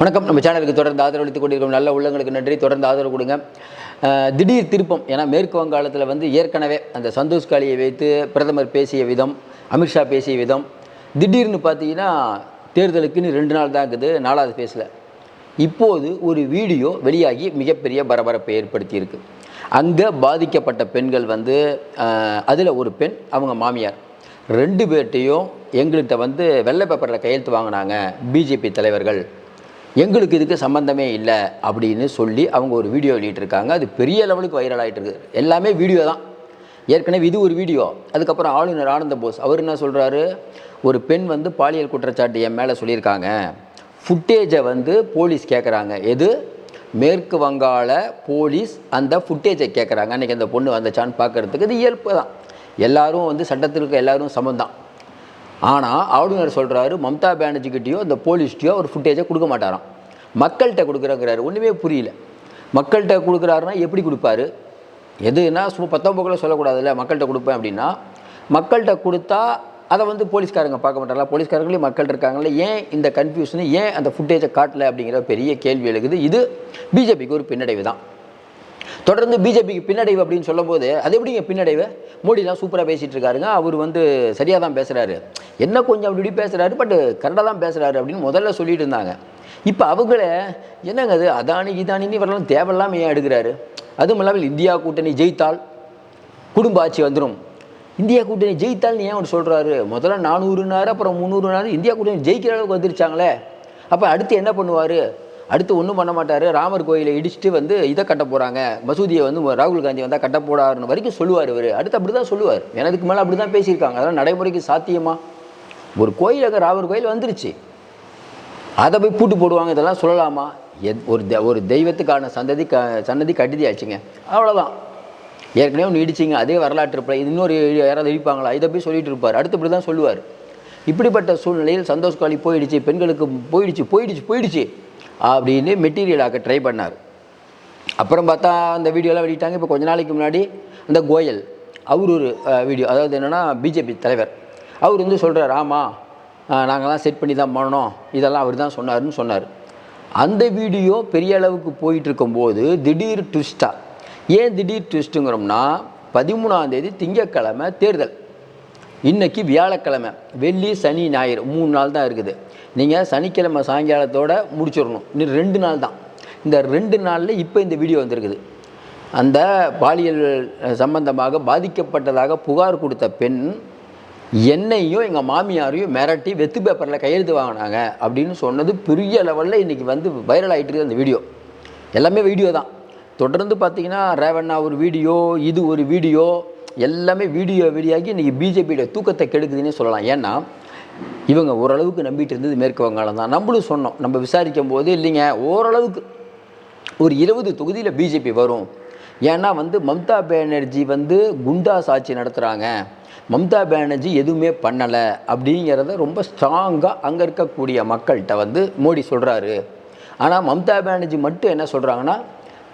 வணக்கம். நம்ம சேனலுக்கு தொடர்ந்து ஆதரவளித்துக் கொண்டிருக்கும் நல்ல உள்ளங்களுக்கு நன்றி. தொடர்ந்து ஆதரவு கொடுங்க. திடீர் திருப்பம். ஏன்னா மேற்கு வங்காளத்தில் வந்து ஏற்கனவே அந்த சந்தோஷ் காலியை வைத்து பிரதமர் பேசிய விதம், அமித்ஷா பேசிய விதம், திடீர்னு பார்த்தீங்கன்னா தேர்தலுக்குன்னு 2 நாள் தான் இருக்குது, 4வது ஃபேஸில் இப்போது ஒரு வீடியோ வெளியாகி மிகப்பெரிய பரபரப்பை ஏற்படுத்தியிருக்கு. அங்கே பாதிக்கப்பட்ட பெண்கள் வந்து அதில் ஒரு பெண் அவங்க மாமியார் 2 பேர்ட்டையும் எங்கள்கிட்ட வந்து வெள்ளை பேப்பரில் கையெழுத்து வாங்கினாங்க பிஜேபி தலைவர்கள், எங்களுக்கு இதுக்கு சம்மந்தமே இல்லை அப்படின்னு சொல்லி அவங்க ஒரு வீடியோ வெளியிட்டிருக்காங்க. அது பெரிய லெவலுக்கு வைரல் ஆகிட்டு இருக்குது. எல்லாமே வீடியோ தான். ஏற்கனவே இது ஒரு வீடியோ. அதுக்கப்புறம் ஆளுநர் ஆனந்த போஸ் அவர் என்ன சொல்கிறாரு, ஒரு பெண் வந்து பாலியல் குற்றச்சாட்டு என் மேலே சொல்லியிருக்காங்க, ஃபுட்டேஜை வந்து போலீஸ் கேட்குறாங்க. எது? மேற்கு வங்காள போலீஸ் அந்த ஃபுட்டேஜை கேட்குறாங்க. அன்றைக்கி அந்த பொண்ணு வந்துச்சான்னு பார்க்குறதுக்கு இது இயல்பு தான். எல்லோரும் வந்து சட்டத்திற்கு எல்லோரும் சமந்தான். ஆனால் ஆளுநர் சொல்கிறாரு, மம்தா பானர்ஜிக்கிட்டேயோ அந்த போலீஸ்கிட்டையோ ஒரு ஃபுட்டேஜை கொடுக்க மாட்டாராம், மக்கள்கிட்ட கொடுக்குறங்கிறாரு. ஒன்றுமே புரியல. மக்கள்கிட்ட கொடுக்குறாருன்னா எப்படி கொடுப்பாரு? எதுனா சும்மா 19 சொல்லக்கூடாதுல்ல, மக்கள்கிட்ட கொடுப்பேன் அப்படின்னா. மக்கள்கிட்ட கொடுத்தா அதை வந்து போலீஸ்காரங்க பார்க்க மாட்டாங்களா? போலீஸ்காரங்களே மக்கள் இருக்காங்களே, ஏன் இந்த கன்ஃபியூஷனு, ஏன் அந்த ஃபுட்டேஜை காட்டலை அப்படிங்கிற பெரிய கேள்வி எழுகுது. இது பிஜேபிக்கு ஒரு பின்னடைவு தான். தொடர்ந்து பிஜேபிக்கு பின்னடைவு அப்படின்னு சொல்லும்போது, அது எப்படிங்க பின்னடைவு? மோடிலாம் சூப்பராக பேசிகிட்டு இருக்காருங்க, அவர் வந்து சரியாக தான் பேசுகிறாரு, என்ன கொஞ்சம் அப்படி பேசுகிறாரு, பட் கரெக்டாக தான் பேசுகிறாரு அப்படின்னு முதல்ல சொல்லிட்டு இருந்தாங்க. இப்போ அவங்கள என்னங்க அது அதானி இதானின்னு இவரெல்லாம் தேவையில்லாமல் ஏன் எடுக்கிறாரு? அதுவும் இல்லாமல் இந்தியா கூட்டணி ஜெயித்தால் குடும்ப ஆட்சி வந்துடும், இந்தியா கூட்டணி ஜெயித்தால்னு ஏன் அவர் சொல்கிறாரு? முதல்ல 400 அப்புறம் 300 இந்தியா கூட்டணி ஜெயிக்கிற அளவுக்கு வந்துருச்சாங்களே. அப்போ அடுத்து என்ன பண்ணுவார்? அடுத்து ஒன்றும் பண்ண மாட்டார். ராமர் கோயிலை இடிச்சுட்டு வந்து இதை கட்ட போகிறாங்க, மசூதியை வந்து ராகுல் காந்தி வந்தால் கட்ட போடாருன்னு வரைக்கும் சொல்லுவார் இவர். அடுத்து அப்படி தான் சொல்லுவார். எனதுக்கு மேலே அப்படி தான் பேசியிருக்காங்க. அதெல்லாம் நடைமுறைக்கு சாத்தியமா? ஒரு கோயிலுக்கு ராமர் கோயில் வந்துருச்சு, அதை போய் பூட்டு போடுவாங்க, இதெல்லாம் சொல்லலாமா? ஒரு தெய்வத்துக்கான சன்னதி கட்டியாச்சுங்க, அவ்வளோதான். ஏற்கனவே ஒன்று இடிச்சிங்க, அதே வரலாற்று இருப்ப இன்னொரு யாராவது இடிப்பாங்களா? இதை போய் சொல்லிட்டு இருப்பார். அடுத்து இப்படி தான் சொல்லுவார். இப்படிப்பட்ட சூழ்நிலையில் சந்தோஷ் காலி போயிடுச்சு, பெண்களுக்கு போயிடுச்சு அப்படின்னு மெட்டீரியல் ஆக்க ட்ரை பண்ணார். அப்புறம் பார்த்தா அந்த வீடியோலாம் வெளியிட்டாங்க. இப்போ கொஞ்ச நாளைக்கு முன்னாடி அந்த கோயல் அவர் ஒரு வீடியோ, அதாவது என்னென்னா பிஜேபி தலைவர் அவர் வந்து சொல்கிறார், ஆமாம் நாங்கள்லாம் செட் பண்ணி தான் பண்ணோம், இதெல்லாம் அவர் தான் சொன்னார்னு சொன்னார். அந்த வீடியோ பெரிய அளவுக்கு போயிட்டுருக்கும்போது திடீர் ட்விஸ்ட்டாக, ஏன் திடீர் ட்விஸ்ட்டுங்கிறோம்னா 13ஆம் தேதி திங்கட்கிழமை தேர்தல், இன்றைக்கி வியாழக்கிழமை, வெள்ளி சனி ஞாயிறு 3 நாள் தான் இருக்குது. நீங்கள் சனிக்கிழமை சாயங்காலத்தோடு முடிச்சிடணும். இன்னும் 2 நாள் தான். இந்த 2 நாளில் இப்போ இந்த வீடியோ வந்திருக்குது. அந்த பாலியல் சம்பந்தமாக பாதிக்கப்பட்டதாக புகார் கொடுத்த பெண் என்னையும் எங்கள் மாமியாரையும் மிரட்டி வெத்து பேப்பரில் கையெழுத்து வாங்கினாங்க அப்படின்னு சொன்னது பெரிய லெவலில் இன்றைக்கி வந்து வைரல் ஆகிட்டு இருக்குது. அந்த வீடியோ எல்லாமே வீடியோ தான். தொடர்ந்து பார்த்திங்கன்னா ரேவண்ணா ஒரு வீடியோ, இது ஒரு வீடியோ, எல்லாமே வீடியோவாகி இன்றைக்கி பிஜேபியோட தூக்கத்தை கெடுக்குதுன்னே சொல்லலாம். ஏன்னா இவங்க ஓரளவுக்கு நம்பிட்டு இருந்தது மேற்கு வங்காளம் தான். நம்மளும் சொன்னோம், நம்ம விசாரிக்கும் போது இல்லைங்க, ஓரளவுக்கு ஒரு 20 தொகுதியில் பிஜேபி வரும். ஏன்னா வந்து மம்தா பானர்ஜி வந்து குண்டாஸ் ஆட்சி நடத்துகிறாங்க, மம்தா பானர்ஜி எதுவுமே பண்ணலை அப்படிங்கிறத ரொம்ப ஸ்ட்ராங்காக அங்கே இருக்கக்கூடிய மக்கள்கிட்ட வந்து மோடி சொல்கிறாரு. ஆனால் மம்தா பானர்ஜி மட்டும் என்ன சொல்கிறாங்கன்னா,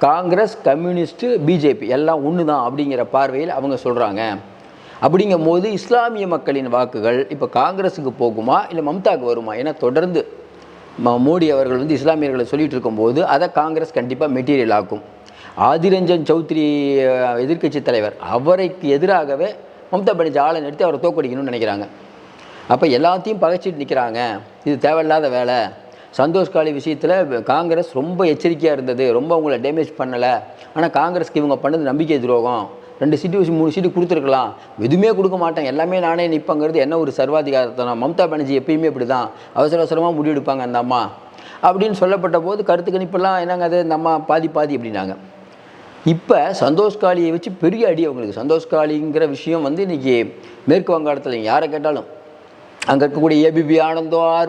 காங்கிரஸ், கம்யூனிஸ்ட்டு, பிஜேபி எல்லாம் ஒன்று தான் அப்படிங்கிற பார்வையில் அவங்க சொல்கிறாங்க. அப்படிங்கும் போது இஸ்லாமிய மக்களின் வாக்குகள் இப்போ காங்கிரஸுக்கு போகுமா இல்லை மம்தாவுக்கு வருமா? ஏன்னா தொடர்ந்து மோடி அவர்கள் வந்து இஸ்லாமியர்களை சொல்லிகிட்டு இருக்கும்போது அதை காங்கிரஸ் கண்டிப்பாக மெட்டீரியல் ஆக்கும். ஆதிர் ரஞ்சன் சௌத்ரி எதிர்க்கட்சி தலைவர், அவருக்கு எதிராகவே மம்தா பானர்ஜி ஆளை நிறுத்தி அவரை தோக்கடிக்கணும்னு நினைக்கிறாங்க. அப்போ எல்லாத்தையும் பகைச்சிட்டு நிற்கிறாங்க. இது தேவையில்லாத வேலை. சந்தோஷ் காலி விஷயத்தில் காங்கிரஸ் ரொம்ப எச்சரிக்கையாக இருந்தது, ரொம்ப அவங்கள டேமேஜ் பண்ணலை. ஆனால் காங்கிரஸ்க்கு இவங்க பண்ணது நம்பிக்கை துரோகம். 2 சீட்டு 3 சீட்டு கொடுத்துருக்கலாம், எதுவுமே கொடுக்க மாட்டேன், எல்லாமே நானே நிற்பங்கிறது என்ன ஒரு சர்வாதிகாரத்தனம். மம்தா பானர்ஜி எப்பயுமே இப்படி தான் அவசரமாக முடிவெடுப்பாங்க அந்த அம்மா அப்படின்னு சொல்லப்பட்ட போது கருத்து கணிப்பெல்லாம் என்னங்க அது, இந்த அம்மா பாதி அப்படின்னாங்க. இப்போ சந்தோஷ் காலியை வச்சு பெரிய அடி அவங்களுக்கு. சந்தோஷ் காலிங்கிற விஷயம் வந்து இன்றைக்கி மேற்கு வங்காளத்தில் யாரை கேட்டாலும், அங்கே இருக்கக்கூடிய ஏபிபி ஆனந்தோ, R+,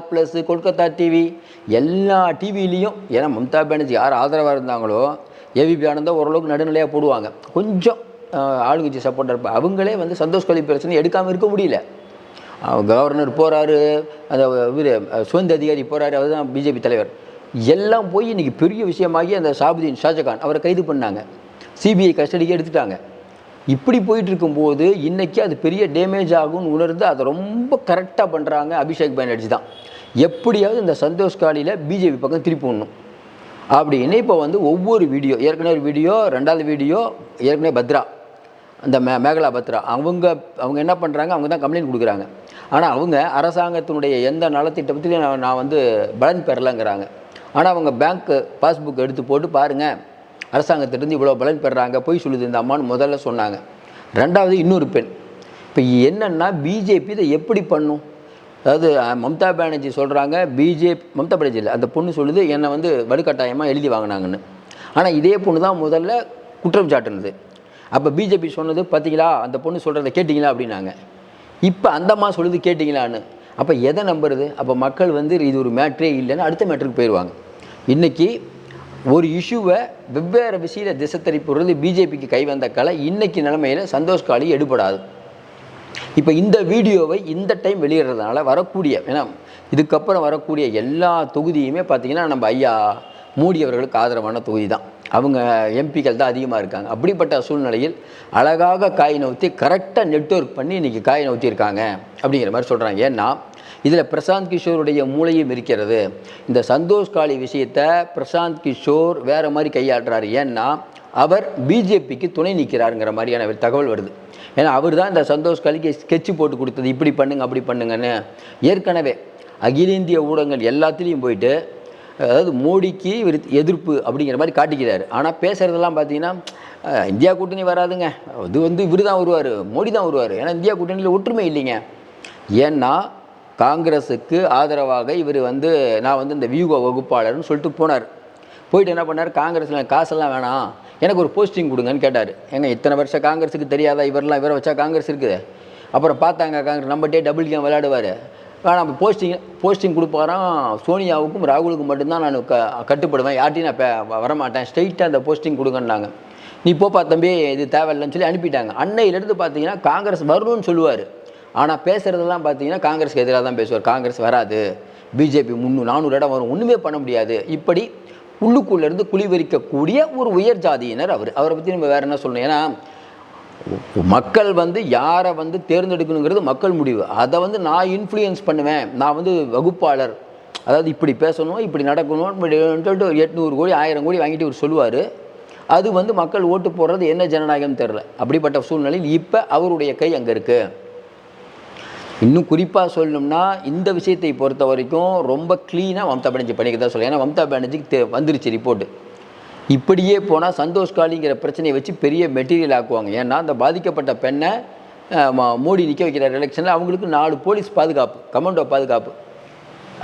கொல்கத்தா டிவி, எல்லா டிவிலையும், ஏன்னா மம்தா பானர்ஜி யார் ஆதரவாக இருந்தாங்களோ ஏபிபி ஆனந்தோ ஓரளவுக்கு நடுநிலையாக போடுவாங்க, கொஞ்சம் ஆளுங்கட்சி சப்போர்ட்டாக இருப்பாங்க. அவங்களே வந்து சந்தோஷ் காலி பிரச்சனை எடுக்காமல் இருக்க முடியல. கவர்னர் போகிறாரு, அந்த இவர் சுதந்திர அதிகாரி போகிறாரு, அதுதான் பிஜேபி தலைவர், எல்லாம் போய் இன்றைக்கி பெரிய விஷயமாகி அந்த சாபுதீன் ஷாஜகான் அவரை கைது பண்ணாங்க, சிபிஐ கஸ்டடிக்கு எடுத்துட்டாங்க. இப்படி போயிட்டுருக்கும்போது இன்றைக்கி அது பெரிய டேமேஜ் ஆகும்னு உணர்ந்து அதை ரொம்ப கரெக்டாக பண்ணுறாங்க அபிஷேக் பானர்ஜி தான். எப்படியாவது இந்த சந்தோஷ் காலியில் பிஜேபி பக்கம் திருப்பி விடணும் அப்படின்னு இப்போ வந்து ஒவ்வொரு வீடியோ, ஏற்கனவே ஒரு வீடியோ, 2வது வீடியோ ஏற்கனவே பத்ரா, அந்த மேகலா பத்ரா அவங்க என்ன பண்ணுறாங்க, அவங்க தான் கம்ப்ளைண்ட் கொடுக்குறாங்க. ஆனால் அவங்க அரசாங்கத்தினுடைய எந்த நலத்திட்டத்திலையும் நான் வந்து பலன் பெறலைங்கிறாங்க. ஆனால் அவங்க பேங்க் பாஸ்புக் எடுத்து போட்டு பாருங்கள், அரசாங்கத்திலேருந்து இவ்வளோ பலன் பெறுறாங்க, போய் சொல்லுது இந்த அம்மான்னு முதல்ல சொன்னாங்க. 2வது இன்னொரு பெண். இப்போ என்னென்னா பிஜேபி இதை எப்படி பண்ணும்? அதாவது மம்தா பானர்ஜி சொல்கிறாங்க, மம்தா பானர்ஜி இல்லை, அந்த பொண்ணு சொல்லுது என்னை வந்து வலுக்கட்டாயமாக எழுதி வாங்கினாங்கன்னு. ஆனால் இதே பொண்ணு தான் முதல்ல குற்றம் சாட்டுனது. அப்போ பிஜேபி சொன்னது பார்த்தீங்களா, அந்த பொண்ணு சொல்கிறத கேட்டிங்களா அப்படின்னாங்க. இப்போ அந்தம்மா சொல்லுது கேட்டிங்களான்னு. அப்போ எதை நம்புறது? அப்போ மக்கள் வந்து இது ஒரு மேட்ரே இல்லைன்னு அடுத்த மேட்ருக்கு போயிடுவாங்க. இன்றைக்கி ஒரு இஷ்யூவை வெவ்வேறு விஷயத்தில் திசை திருப்புறது பிஜேபிக்கு கை வந்த கலை இன்றைக்கி நிலைமையில் சந்தோஷ் காலி எடுபடாது. இப்போ இந்த வீடியோவை இந்த டைம் வெளியிடுறதுனால வரக்கூடிய, ஏன்னா இதுக்கப்புறம் வரக்கூடிய எல்லா தொகுதியுமே பார்த்திங்கன்னா நம்ம ஐயா மோடி அவர்களுக்கு ஆதரவான தொகுதி தான். அவங்க எம்பிக்கள் தான் அதிகமாக இருக்காங்க. அப்படிப்பட்ட சூழ்நிலையில் அழகாக காய் நவுத்தி கரெக்டாக நெட்வொர்க் பண்ணி இன்றைக்கி காய் நவுத்தியிருக்காங்க அப்படிங்கிற மாதிரி சொல்கிறாங்க. ஏன்னா இதில் பிரசாந்த் கிஷோருடைய மூளையும் இருக்கிறது. இந்த சந்தோஷ் காலி விஷயத்தை பிரசாந்த் கிஷோர் வேறு மாதிரி கையாளுறாரு. ஏன்னா அவர் பிஜேபிக்கு துணை நிற்கிறாருங்கிற மாதிரியான தகவல் வருது. ஏன்னா அவர் தான் இந்த சந்தோஷ் காலிக்கு ஸ்கெட்சு போட்டு கொடுத்தது, இப்படி பண்ணுங்க அப்படி பண்ணுங்கன்னு. ஏற்கனவே அகில இந்திய ஊடகங்கள் எல்லாத்துலேயும் போயிட்டு, அதாவது மோடிக்கு எதிர்ப்பு அப்படிங்கிற மாதிரி காட்டிக்கிறாரு. ஆனால் பேசுகிறதெல்லாம் பார்த்தீங்கன்னா இந்தியா கூட்டணி வராதுங்க, அது வந்து இவர் தான் வருவார், மோடி தான் வருவார். ஏன்னா இந்தியா கூட்டணியில் ஒற்றுமை இல்லைங்க. ஏன்னா காங்கிரஸுக்கு ஆதரவாக இவர் வந்து நான் வந்து இந்த வியூக வகுப்பாளர்னு சொல்லிட்டு போனார். போயிட்டு என்ன பண்ணார், காங்கிரஸில் காசெல்லாம் வேணாம், எனக்கு ஒரு போஸ்டிங் கொடுங்கன்னு கேட்டார். ஏங்க இத்தனை வருஷம் காங்கிரஸுக்கு தெரியாதா இவரெல்லாம், இவரை வச்சா காங்கிரஸ் இருக்குது. அப்புறம் பார்த்தாங்க காங்கிரஸ் நம்மகிட்டே டபுள் கேம் விளையாடுவார், வேணாம் போஸ்டிங் கொடுப்பாராம். சோனியாவுக்கும் ராகுலுக்கும் மட்டும்தான் நான் கட்டுப்படுவேன், யார்ட்டையும் நான் வரமாட்டேன், ஸ்ட்ரெயிட்டாக அந்த போஸ்டிங் கொடுங்கன்னாங்க. நீ போப்பா தம்பி, இது தேவையில்லைன்னு சொல்லி அனுப்பிட்டாங்க. அன்னையிலேருந்து பார்த்தீங்கன்னா காங்கிரஸ் வரணும்னு சொல்லுவார். ஆனால் பேசுகிறதெல்லாம் பார்த்தீங்கன்னா காங்கிரஸுக்கு எதிராக தான் பேசுவார். காங்கிரஸ் வராது, பிஜேபி 300-400 இடம் வரும், ஒன்றுமே பண்ண முடியாது. இப்படி உள்ளுக்குள்ளேருந்து குளிவரிக்கக்கூடிய ஒரு உயர் ஜாதியினர் அவரை பற்றி நம்ம வேறு என்ன சொல்லணும்? ஏன்னா மக்கள் வந்து யாரை வந்து தேர்ந்தெடுக்கணுங்கிறது மக்கள் முடிவு. அதை வந்து நான் இன்ஃப்ளூயன்ஸ் பண்ணுவேன், நான் வந்து வகுப்பாளர், அதாவது இப்படி பேசணும், இப்படி நடக்கணும், இப்படி 800 கோடி 1000 கோடி வாங்கிட்டு இவர் சொல்லுவார். அது வந்து மக்கள் ஓட்டு போடுறது என்ன ஜனநாயகம் தெரில. அப்படிப்பட்ட சூழ்நிலையில் இப்போ அவருடைய கை அங்கே இருக்குது. இன்னும் குறிப்பாக சொல்லணும்னா இந்த விஷயத்தை பொறுத்த வரைக்கும் ரொம்ப க்ளீனாக மம்தா பானர்ஜி பண்ணிக்க தான் சொல்லுவேன். ஏன்னா மம்தா பானர்ஜிக்கு வந்துருச்சு ரிப்போர்ட்டு. இப்படியே போனால் சந்தோஷ் காலிங்கிற பிரச்சனையை வச்சு பெரிய மெட்டீரியல் ஆக்குவாங்க. ஏன்னா அந்த பாதிக்கப்பட்ட பெண்ணை மோடி நிற்க வைக்கிறார் எலெக்ஷனில், அவங்களுக்கு 4 போலீஸ் பாதுகாப்பு, கமாண்டோ பாதுகாப்பு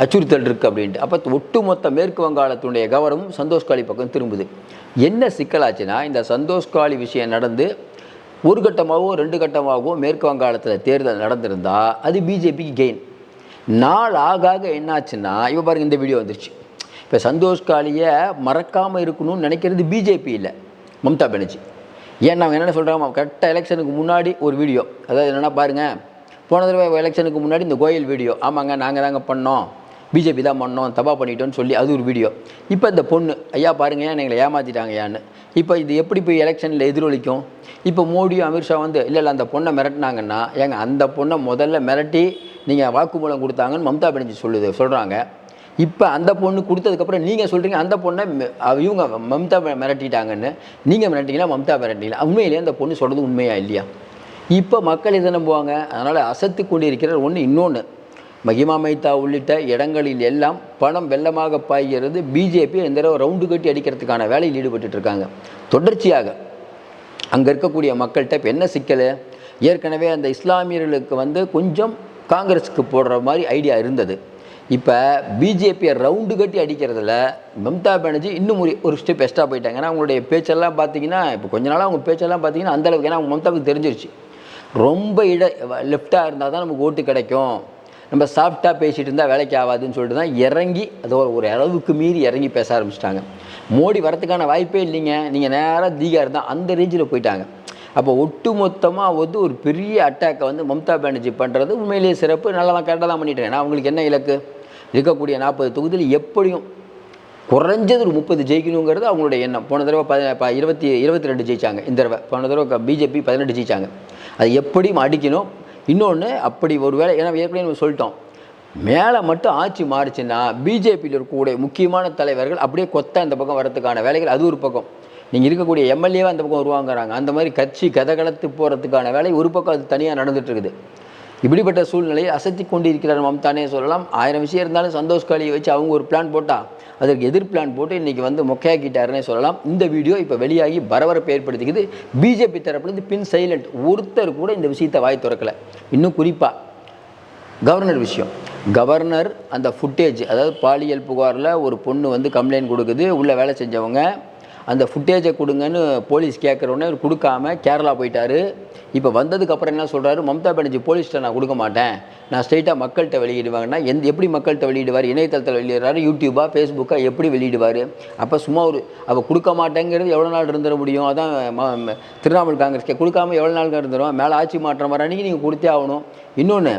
அச்சுறுத்தல் இருக்குது அப்படின்ட்டு. அப்போ ஒட்டுமொத்த மேற்கு வங்காளத்துடைய கவனமும் சந்தோஷ் காலி பக்கம் திரும்புது. என்ன சிக்கலாச்சுன்னா, இந்த சந்தோஷ் காலி விஷயம் நடந்து ஒரு கட்டமாகவோ 2 கட்டமாகவோ மேற்கு வங்காளத்தில் தேர்தல் நடந்திருந்தால் அது பிஜேபிக்கு கெயின். நாள் ஆக என்னாச்சுன்னா, இப்போ பாருங்கள் இந்த வீடியோ வந்துருச்சு. இப்போ சந்தோஷ் காலியை மறக்காமல் இருக்கணும்னு நினைக்கிறது பிஜேபி இல்லை, மம்தா பானர்ஜி. ஏன்னா அவங்க என்னென்ன சொல்கிறாங்க, கரெக்டாக எலெக்ஷனுக்கு முன்னாடி ஒரு வீடியோ, அதாவது என்னென்னா பாருங்கள், போன தடவை எலெக்ஷனுக்கு முன்னாடி இந்த கோயில் வீடியோ, ஆமாங்க நாங்கள் தாங்க பண்ணோம், பிஜேபி தான் பண்ணோம், தபா பண்ணிட்டோன்னு சொல்லி அது ஒரு வீடியோ. இப்போ இந்த பொண்ணு, ஐயா பாருங்க ஏன் எங்களை ஏமாற்றிட்டாங்க ஏன்னு. இப்போ இது எப்படி போய் எலெக்ஷனில் எதிரொலிக்கும்? இப்போ மோடியும் அமித்ஷா வந்து இல்லை அந்த பொண்ணை மிரட்டினாங்கன்னா, ஏங்க அந்த பொண்ணை முதல்ல மிரட்டி நீங்கள் வாக்குமூலம் கொடுத்தாங்கன்னு மம்தா பானர்ஜி சொல்கிறாங்க. இப்போ அந்த பொண்ணு கொடுத்ததுக்கப்புறம் நீங்கள் சொல்கிறீங்க அந்த பொண்ணை இவங்க மம்தா மிரட்டிட்டாங்கன்னு. நீங்கள் மிரட்டிங்களா மம்தா மிரட்டிங்களா? உண்மையிலேயே அந்த பொண்ணு சொல்கிறது உண்மையா இல்லையா? இப்போ மக்கள் இதை நம்புவாங்க. அதனால் அசத்து கொண்டு இருக்கிற ஒன்று. இன்னொன்று, மகிமா மைத்தா உள்ளிட்ட இடங்களில் எல்லாம் பணம் வெள்ளமாக பாய்கிறது. பிஜேபி இந்த தடவை ரவுண்டு கட்டி அடிக்கிறதுக்கான வேலையில் ஈடுபட்டுருக்காங்க தொடர்ச்சியாக. அங்கே இருக்கக்கூடிய மக்கள்கிட்ட இப்போ என்ன சிக்கல், ஏற்கனவே அந்த இஸ்லாமியர்களுக்கு வந்து கொஞ்சம் காங்கிரஸுக்கு போடுற மாதிரி ஐடியா இருந்தது. இப்போ பிஜேபியை ரவுண்டு கட்டி அடிக்கிறதுல மம்தா பானர்ஜி இன்னும் ஒரு ஸ்டெப் எக்ஸ்ட்ரா போயிட்டாங்க. ஏன்னா அவங்களுடைய பேச்செல்லாம் பார்த்தீங்கன்னா, இப்போ கொஞ்ச நாளாக அவங்க பேச்செல்லாம் பார்த்தீங்கன்னா அந்தளவுக்கு, ஏன்னா அவங்க மம்தாவுக்கு தெரிஞ்சிருச்சு ரொம்ப லெஃப்டாக இருந்தால் தான் நமக்கு ஓட்டு கிடைக்கும், நம்ம சாஃப்டாக பேசிகிட்டு இருந்தால் வேலைக்கு ஆகாதுன்னு சொல்லிட்டு தான் இறங்கி அதை ஒரு அளவுக்கு மீறி இறங்கி பேச ஆரம்பிச்சிட்டாங்க. மோடி வரத்துக்கான வாய்ப்பே இல்லைங்க, நீங்கள் நேராக தீகார் தான், அந்த ரேஞ்சில் போயிட்டாங்க. அப்போ ஒட்டு மொத்தமாக வந்து ஒரு பெரிய அட்டாக்கை வந்து மம்தா பானர்ஜி பண்ணுறது உண்மையிலேயே சிறப்பு, நல்லா தான் கரெக்டாக தான் பண்ணிட்டேன். ஏன்னா அவங்களுக்கு என்ன இலக்கு, இருக்கக்கூடிய 40 தொகுதியில் எப்படியும் குறைஞ்சது ஒரு 30 ஜெயிக்கணுங்கிறது அவங்களுடைய எண்ணம். போன தடவை 22 ஜெயிச்சாங்க, இந்த தடவை போன தடவை பிஜேபி 18 ஜெயிச்சாங்க. அது எப்படியும் அடிக்கணும். இன்னொன்று, அப்படி ஒரு வேளை, ஏன்னா ஏற்கனவே நம்ம சொல்லிட்டோம், மேலே மட்டும் ஆட்சி மாறுச்சுன்னா பிஜேபியில் இருக்கக்கூடிய முக்கியமான தலைவர்கள் அப்படியே கொத்த இந்த பக்கம் வரதுக்கான வேலைகள் அது ஒரு பக்கம். நீங்கள் இருக்கக்கூடிய எம்எல்ஏவை அந்த பக்கம் உருவாங்குறாங்க. அந்த மாதிரி கட்சி கதகலத்து போகிறதுக்கான வேலை ஒரு பக்கம் அது தனியாக நடந்துட்டு இருக்குது. இப்படிப்பட்ட சூழ்நிலையை அசத்தி கொண்டு இருக்கிறார் மம்தானே சொல்லலாம். 1000 விஷயம் இருந்தாலும் சந்தோஷ் காலியை வச்சு அவங்க ஒரு பிளான் போட்டால் அதற்கு எதிர் பிளான் போட்டு இன்றைக்கி வந்து மொக்கையாக்கிட்டாருன்னே சொல்லலாம். இந்த வீடியோ இப்போ வெளியாகி பரபரப்பை ஏற்படுத்திக்குது. பிஜேபி தரப்புலேருந்து பின் சைலண்ட், ஒருத்தர் கூட இந்த விஷயத்தை வாய் திறக்கலை. இன்னும் குறிப்பாக கவர்னர் விஷயம், கவர்னர் அந்த ஃபுட்டேஜ், அதாவது பாலியல் புகாரில் ஒரு பொண்ணு வந்து கம்ப்ளைண்ட் கொடுக்குது, உள்ளே வேலை செஞ்சவங்க அந்த ஃபுட்டேஜை கொடுங்கன்னு போலீஸ் கேட்குறோன்னே அவர் கொடுக்காம கேரளா போயிட்டார். இப்போ வந்ததுக்கப்புறம் என்ன சொல்கிறாரு, மம்தா பானர்ஜி போலீஸ்கிட்ட நான் கொடுக்க மாட்டேன், நான் ஸ்ட்ரெயிட்டாக மக்கள்கிட்ட வெளியிடுவாங்கன்னா எப்படி மக்கள்கிட்ட வெளியிடுவார்? இணையதளத்தில் வெளியிடுறாரு, யூடியூபா ஃபேஸ்புக்காக எப்படி வெளியிடுவார்? அப்போ சும்மா ஒரு அவள் கொடுக்க மாட்டேங்கிறது எவ்வளோ நாள் இருந்துட முடியும்? அதான் திரிணாமுல் காங்கிரஸ்க்கு கொடுக்காமல் எவ்வளோ நாள் இருந்துடும்? மேலே ஆட்சி மாற்றம் வர அன்றைக்கி நீங்கள் கொடுத்தே ஆகணும். இன்னொன்று,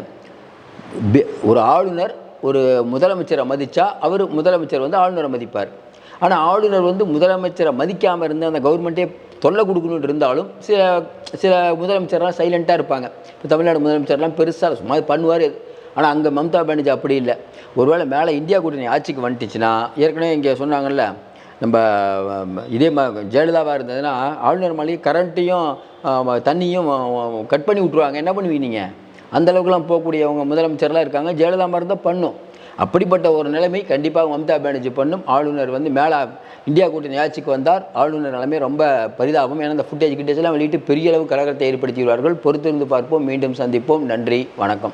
ஒரு ஆளுநர் ஒரு முதலமைச்சரை மதித்தா அவர் முதலமைச்சர் வந்து ஆளுநரை மதிப்பார். ஆனால் ஆளுநர் வந்து முதலமைச்சரை மதிக்காமல் இருந்து அந்த கவர்மெண்ட்டே தொல்லை கொடுக்கணுன்னு இருந்தாலும் சில முதலமைச்சர்லாம் சைலண்ட்டாக இருப்பாங்க. இப்போ தமிழ்நாடு முதலமைச்சர்லாம் பெருசாக சும்மா பண்ணுவார். ஆனால் அங்கே மம்தா பானர்ஜி அப்படி இல்லை. ஒருவேளை மேலே இந்தியா கூட்டணி ஆட்சிக்கு வந்துட்டுச்சுன்னா, ஏற்கனவே இங்கே சொன்னாங்கல்ல, நம்ம இதே ஜெயலலிதாவாக இருந்ததுன்னா ஆளுநர் மாளிகை கரண்ட்டையும் தண்ணியும் கட் பண்ணி விட்ருவாங்க. என்ன பண்ணுவீங்க நீங்கள்? அந்தளவுக்குலாம் போகக்கூடியவங்க முதலமைச்சர்லாம் இருக்காங்க. ஜெயலலிதா மாதிரி தான் பண்ணும். அப்படிப்பட்ட ஒரு நிலைமை கண்டிப்பாக மம்தா பானர்ஜி பண்ணும். ஆளுநர் வந்து மேலே இந்தியா கூட்டணி ஆட்சிக்கு வந்தார். ஆளுநர் நிலைமை ரொம்ப பரிதாபம். ஏன்னா இந்த ஃபுட்டேஜ் கிட்டேஜெல்லாம் வெளியிட்டு பெரிய அளவு கலகத்தை ஏற்படுத்திடுவார்கள். பொறுத்திருந்து பார்ப்போம். மீண்டும் சந்திப்போம். நன்றி, வணக்கம்.